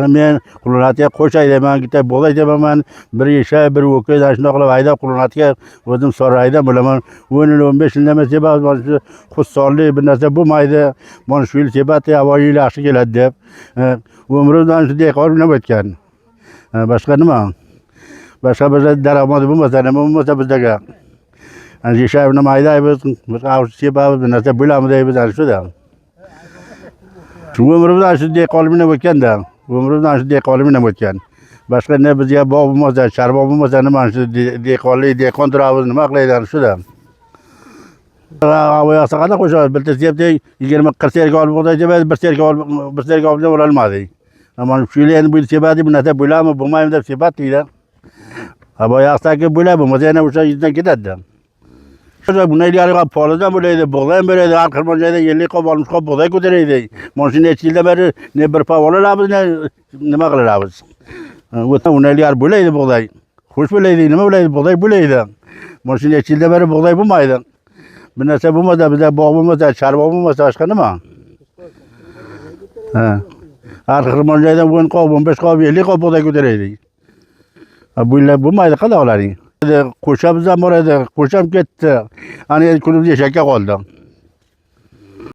Men qulunatga qo'shay deyman, bitta bo'lay deyman. Bir yesha, bir o'kay shunday qilib haydab qulunatga o'zim so'rayda bo'laman. 10 yil, 15 yil nima sebab mana shu xussonlik bir narsa bo'lmaydi. Mana shu yil sebati havoyi yaxshi keladi deb. Umrimdan shu dehqon nima o'tgan. Boshqa nima? Boshqa bizda daromad bo'lmasa, nima bo'lmasa bizdaga. Yesha nima haydaymiz, biz sebab bir narsa bo'lamiz deymiz shuda. Shu umrimdan shu dehqonlik nima o'tganda. Umrimdan shu dehqonlik nima o'tgan. Boshqa ne bizga bog' bo'lmasa, charbog' bo'lmasa nima shu dehqon turamiz, nima qilaydan shuda. Havoyaqsa qanday qo'shamiz? Bitta sepda 20-40 serga olib qo'ydi, bir serga olib ololmadik. Mana shu yil endi bu sebati bir narsa bo'lami, bo'lmaymi deb sebat deydi. Havoyaqsaki bo'ladi, bo'lmasa yana o'sha yuzdan ketadi. Buni ilgari polidan bo'laydi, bug'dan bo'laydi, har xil joyda yerlik qolib olmish qolib bug'day ko'taraydi. Mana shu necha yildan beri ne bir pavol olamiz, ne nima qilamiz. Uni ilgari bo'laydi bug'day. Xush bo'laydi, nima bo'laydi, bug'day bo'laydi. Mana shu necha yildan beri bug'day bo'lmaydi. Bir narsa bo'lmasa, bizda bog' bo'lmasa, charbog' bo'lmasa, boshqa nima? Har xil joydan 10 qop, 15 qop, 50 qop bug'day ko'taraydi. Bu yillar bo'lmaydi, qanday olading? Qo'shamizdan bor edi, qo'sham ketdi. Ana kunimizga shakka qoldi.